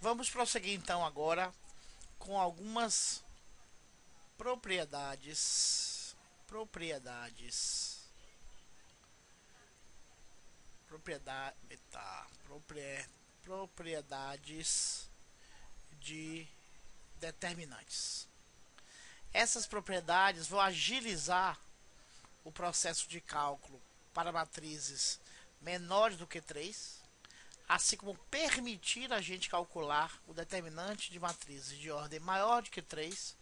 Vamos prosseguir então agora com algumas propriedades, propriedades, propriedade, tá, propriedades de determinantes. Essas propriedades vão agilizar o processo de cálculo para matrizes menores do que 3, assim como permitir a gente calcular o determinante de matrizes de ordem maior do que 3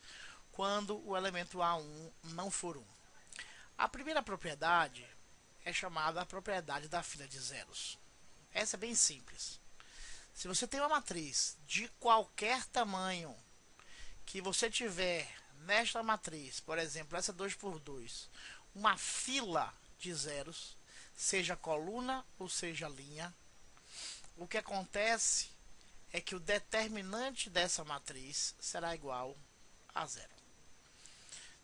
quando o elemento A1 não for 1. A primeira propriedade é chamada a propriedade da fila de zeros. Essa é bem simples. Se você tem uma matriz de qualquer tamanho que você tiver nesta matriz, por exemplo, essa 2×2, uma fila de zeros, seja coluna ou seja linha, o que acontece é que o determinante dessa matriz será igual a zero.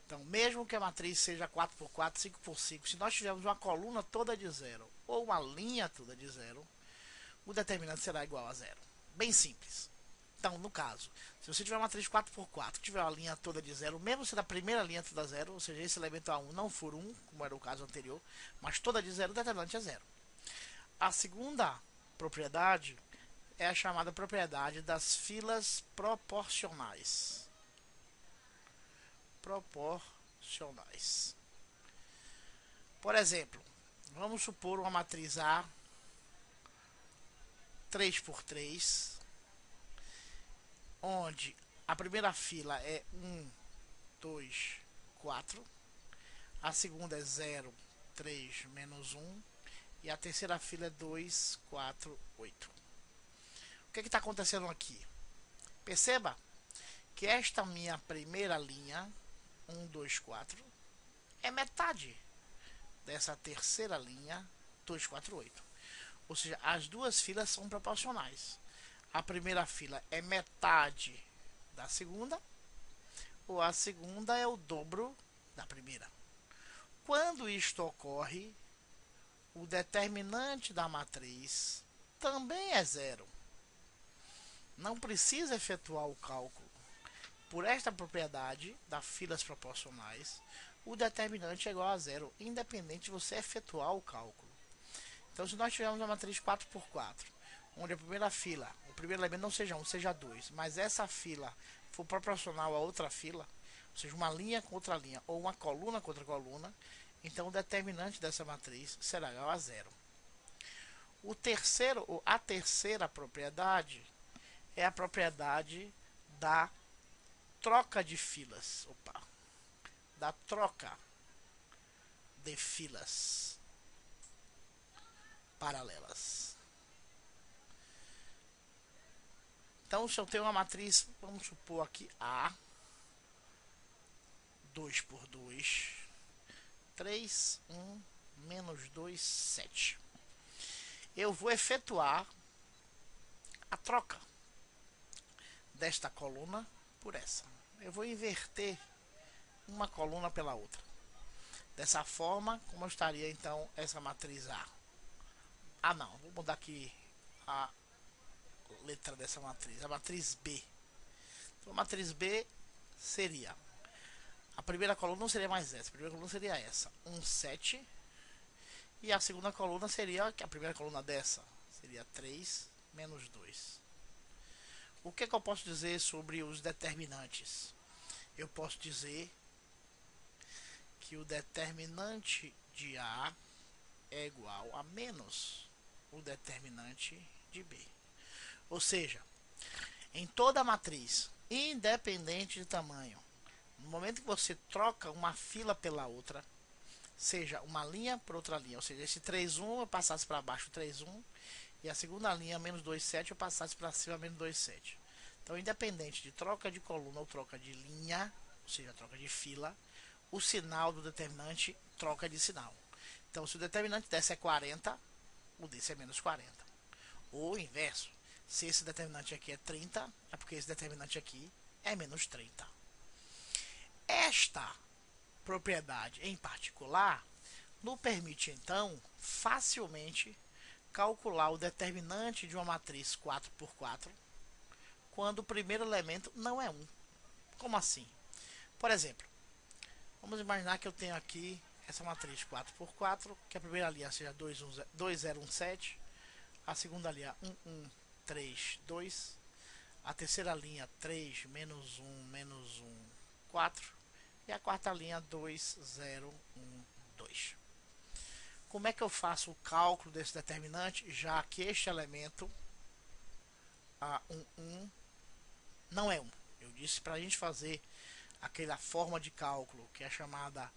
Então, mesmo que a matriz seja 4×4, 5×5, se nós tivermos uma coluna toda de zero ou uma linha toda de zero, o determinante será igual a zero. Bem simples. Então, no caso, se você tiver uma matriz 4×4, tiver uma linha toda de zero, mesmo se a primeira linha toda zero, ou seja, esse elemento A1 não for 1, como era o caso anterior, mas toda de zero, o determinante é zero. A segunda propriedade é a chamada propriedade das filas proporcionais. Proporcionais. Por exemplo, vamos supor uma matriz A 3×3, onde a primeira fila é 1, 2, 4, a segunda é 0, 3, menos 1, e a terceira fila é 2, 4, 8. O que está acontecendo aqui? Perceba que esta minha primeira linha, 1, 2, 4, é metade dessa terceira linha, 2, 4, 8. Ou seja, as duas filas são proporcionais. A primeira fila é metade da segunda, ou a segunda é o dobro da primeira. Quando isto ocorre, o determinante da matriz também é zero. Não precisa efetuar o cálculo. Por esta propriedade das filas proporcionais, o determinante é igual a zero, independente de você efetuar o cálculo. Então, se nós tivermos uma matriz 4×4, onde a primeira fila, o primeiro elemento não seja 1, seja 2, mas essa fila for proporcional a outra fila, ou seja, uma linha com outra linha, ou uma coluna com outra coluna, então o determinante dessa matriz será igual a zero. A terceira propriedade é a propriedade da troca de filas. Da troca de filas paralelas. Então, se eu tenho uma matriz, vamos supor aqui A, 2×2, 3, 1, menos 2, 7. Eu vou efetuar a troca desta coluna por essa. Eu vou inverter uma coluna pela outra. Dessa forma, como estaria então essa matriz A? Ah, não, vou mudar aqui a letra dessa matriz, a matriz B. Então, a matriz B seria, a primeira coluna não seria mais essa, a primeira coluna seria essa, 1, 7, e a segunda coluna seria, a primeira coluna dessa, seria 3, menos 2. O que eu posso dizer sobre os determinantes? Eu posso dizer que o determinante de A é igual a menos o determinante de B. Ou seja, em toda matriz, independente de tamanho, no momento que você troca uma fila pela outra, seja uma linha por outra linha, ou seja, esse 3,1 eu passasse para baixo 3,1, e a segunda linha, menos 2,7, eu passasse para cima, menos 2,7. Então, independente de troca de coluna ou troca de linha, ou seja, troca de fila, o sinal do determinante troca de sinal. Então, se o determinante desse é 40, o desse é menos 40. Ou o inverso, se esse determinante aqui é 30, é porque esse determinante aqui é menos 30. Esta propriedade em particular nos permite, então, facilmente calcular o determinante de uma matriz 4×4 quando o primeiro elemento não é 1. Como assim? Por exemplo, vamos imaginar que eu tenho aqui essa matriz 4x4, que a primeira linha seja 2017, a segunda linha 1132, a terceira linha 3, menos 1, menos 1, 4, e a quarta linha 2012. Como é que eu faço o cálculo desse determinante, já que este elemento a 1 não é 1? Eu disse para a gente fazer aquela forma de cálculo que é chamada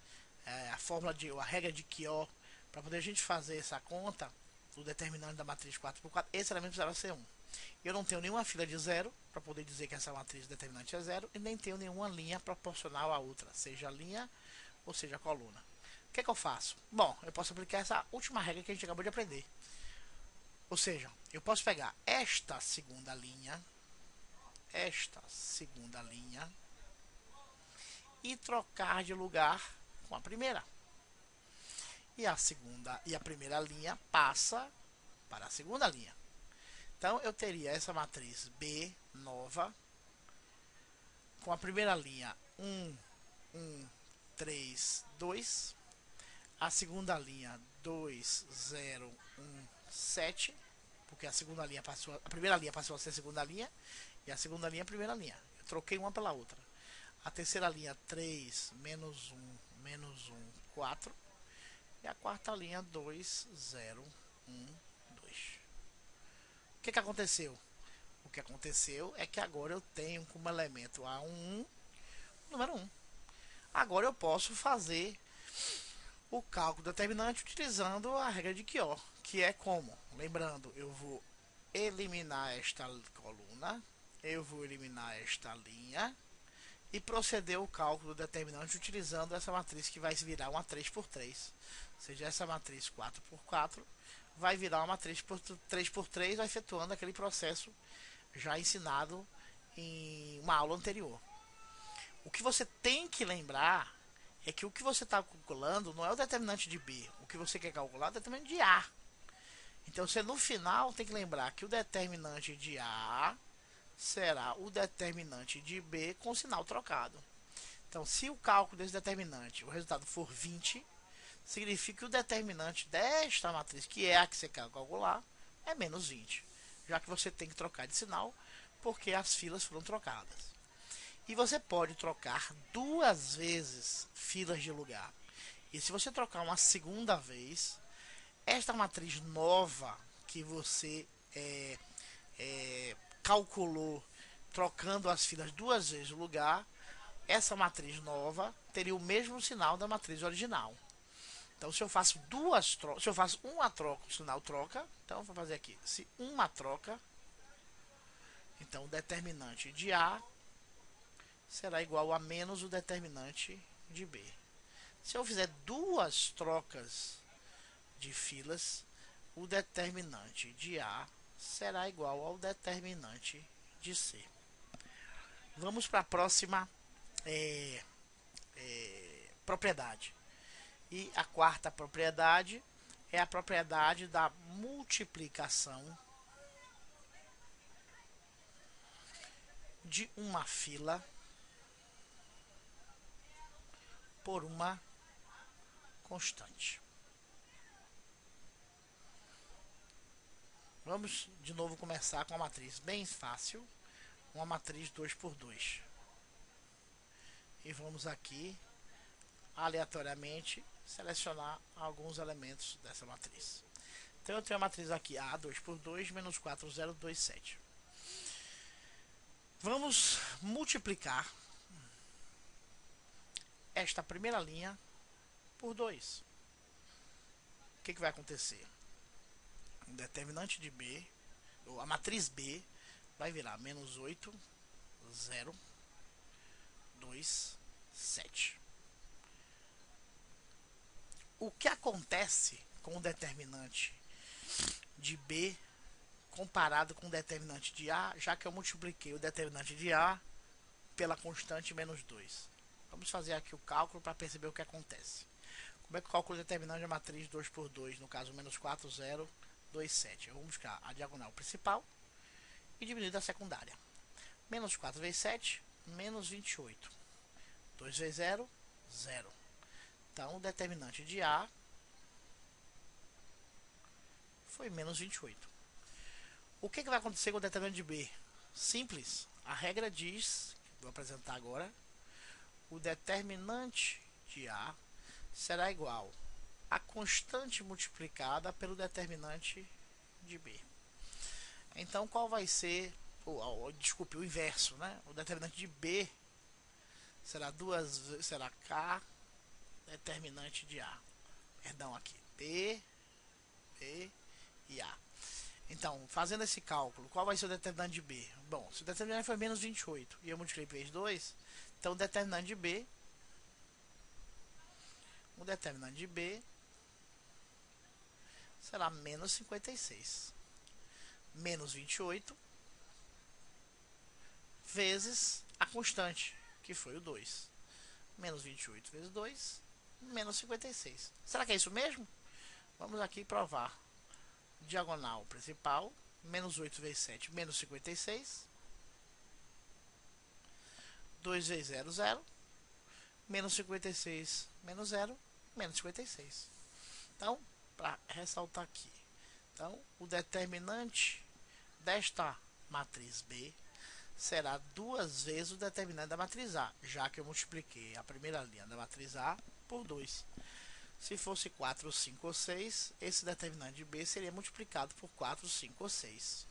a regra de Kyo, para poder a gente fazer essa conta do determinante da matriz 4x4, esse elemento precisava ser 1. Eu não tenho nenhuma fila de zero para poder dizer que essa matriz determinante é 0, e nem tenho nenhuma linha proporcional à outra, seja linha ou seja coluna. O que é que eu faço? Bom, eu posso aplicar essa última regra que a gente acabou de aprender. Ou seja, eu posso pegar esta segunda linha e trocar de lugar com a primeira. E a primeira linha passa para a segunda linha. Então eu teria essa matriz B nova com a primeira linha 1, 1, 3, 2, a segunda linha 2, 0, 1, 7, porque a primeira linha passou a ser a segunda linha e a segunda linha a primeira linha. Eu troquei uma pela outra. A terceira linha 3, menos 1, menos 1, 4, e a quarta linha 2, 0, 1, 2. O que aconteceu? O que aconteceu é que agora eu tenho como elemento A1, número 1. Agora eu posso fazer o cálculo determinante utilizando a regra de Kyo, que é como? Lembrando, eu vou eliminar esta coluna, eu vou eliminar esta linha e proceder o cálculo determinante utilizando essa matriz que vai virar uma 3x3. Ou seja, essa matriz 4x4 vai virar uma matriz 3x3, efetuando aquele processo já ensinado em uma aula anterior. O que você tem que lembrar é que o que você está calculando não é o determinante de B. O que você quer calcular é o determinante de A. Então você no final tem que lembrar que o determinante de A será o determinante de B com sinal trocado. Então se o cálculo desse determinante, o resultado for 20, significa que o determinante desta matriz, que é a que você quer calcular, é menos 20. Já que você tem que trocar de sinal, porque as filas foram trocadas. E você pode trocar duas vezes filas de lugar. E se você trocar uma segunda vez, esta matriz nova que você calculou trocando as filas duas vezes de lugar, essa matriz nova teria o mesmo sinal da matriz original. Então, se eu faço uma troca, o sinal troca. Então, vou fazer aqui. Se uma troca, então o determinante de A será igual a menos o determinante de B. Se eu fizer duas trocas de filas, o determinante de A será igual ao determinante de C. Vamos para a próxima propriedade. E a quarta propriedade é a propriedade da multiplicação de uma fila por uma constante. Vamos de novo começar com uma matriz bem fácil, uma matriz 2x2. E vamos aqui aleatoriamente selecionar alguns elementos dessa matriz. Então eu tenho a matriz aqui A 2x2 menos 4, 0, 2, 7. Vamos multiplicar esta primeira linha por 2. O que vai acontecer? O determinante de B, ou a matriz B, vai virar menos 8, 0, 2, 7. O que acontece com o determinante de B comparado com o determinante de A, já que eu multipliquei o determinante de A pela constante menos 2? Vamos fazer aqui o cálculo para perceber o que acontece. Como é que eu calculo o determinante da matriz 2x2, no caso menos 4, 0, 2, 7? Eu vou buscar a diagonal principal e diminuir da secundária. Menos 4 vezes 7, menos 28. 2 vezes 0, 0. Então, o determinante de A foi menos 28. O que vai acontecer com o determinante de B? Simples. A regra diz, vou apresentar agora, o determinante de A será igual a constante multiplicada pelo determinante de B. Então, qual vai ser, desculpe, o inverso, né? O determinante de B será será K determinante de A. Perdão, aqui, D, B e A. Então, fazendo esse cálculo, qual vai ser o determinante de B? Bom, se o determinante foi menos 28 e eu multipliquei vezes 2, então o determinante de B será menos 56. Menos 28 vezes a constante, que foi o 2. Menos 28 vezes 2, menos 56. Será que é isso mesmo? Vamos aqui provar. Diagonal principal, menos 8 vezes 7, menos 56. 2 vezes 0, 0. Menos 56, menos 0, menos 56. Então, para ressaltar aqui. Então, o determinante desta matriz B será 2 vezes o determinante da matriz A, já que eu multipliquei a primeira linha da matriz A por 2. Se fosse 4, 5 ou 6, esse determinante de B seria multiplicado por 4, 5 ou 6.